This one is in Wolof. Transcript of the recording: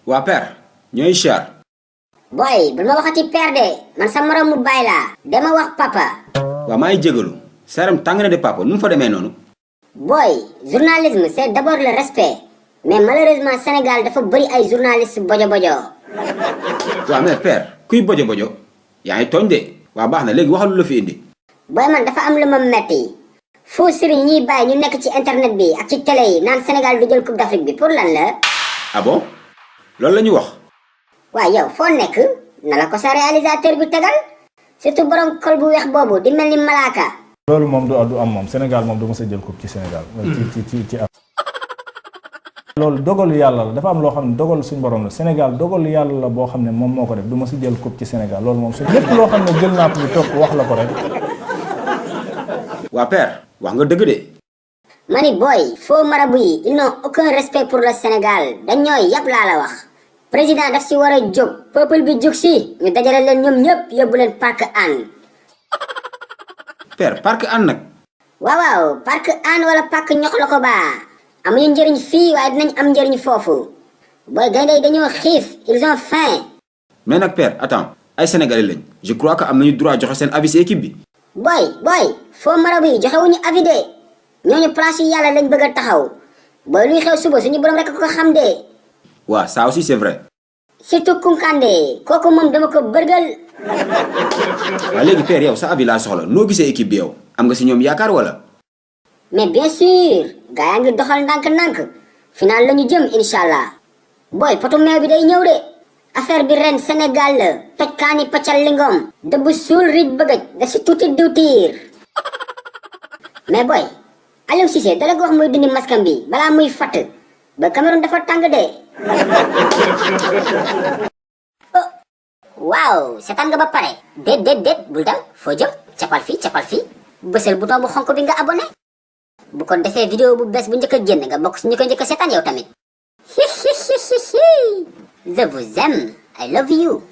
waa père ñooy char. boy bul ma waxati père de man sa moromu baay laa dama wax papa. waa maa ngi jégalu saram tàng na de papa nu mu fa demee noonu. boy journalisme c'est d'abord le respect mais malheureusement Sénégal dafa bëri ay journalistes bojo bojo. waa mais père kuy bojo bojo yaa ngi tooñ de waa baax na léegi waxal lu la fi indi. boy man dafa am lu ma metti foo sëriñ ñuy bàyyi ñu nekk ci internet bi ak ci télé yi naan Sénégal du jël coupe d'Afrique bi pour lan la. ah bon loolu la ñu wax. waaw yow foo nekk na la ko sa réalisateur bi tegal surtout borom kol bu weex boobu di mel ni malaaka. loolu moom du am moom Sénégal moom du mës a jël coupe ci Sénégal. ci loolu dogalu yàlla la dafa am loo xam ne dogalu suñu borom la Sénégal dogalu yàlla la boo xam ne moom moo ko def du mës a jël coupe ci Sénégal loolu moom su lépp loo xam ne jël naa ko bi toog wax la ko rek. waa père wax nga dëgg de. mani boy faux marabout yi ils n'ont aucun respect pour le Sénégal dañ ñooy yàpp laa la wax. président daf si war a jóg peuple bi jóg si ñu dajale leen ñoom ñëpp yóbbu leen parc Hann. père parc Hann nag. waaw parc Hann wala parc ñox la ko baa amuñu njëriñ fii waaye dinañ am njëriñ foofu booy gaynde yi dañoo xiif ils ont faim. mais nag père attends ay sénégalais lañ je crois que am nañu droit joxe seen avis ci équipe bi. boy faux marabout yi joxewuñu avis de ñooñu place yi yàlla lañ bëgg a taxaw booy luy xew suba suñu borom rek ko xam de. waaw ça aussi c'est vrai. surtout Kunkande kooku moom dama ko bërgal. waaw léegi père yow sa avis laa soxla noo gisee équipe bi yow am nga ci ñoom yaakaar wala. mais bien sûr gaa yaa ngi doxal ndànk-ndànk final la ñu jëm incha allah. booy potu meew bi day ñëw de affaire bi ren Sénégal la toj kaani paccal lingom dëbb suul rij bëggëj da si tuuti diwtiir. mais booy Aliou Cissé dala ko wax muy dindi maskam bi balaa muy fatt ba Cameroun dafa tàng de. oh waaw seetaan nga ba pare déet bul dem foo jëm capal fii bësal bouton bu xonk bi nga abonné bu ko defee vidéo bu bees bu njëkk a génn nga bokk si ñu ko njëkk a seetaan yow tamit. Je vous aime. I love you.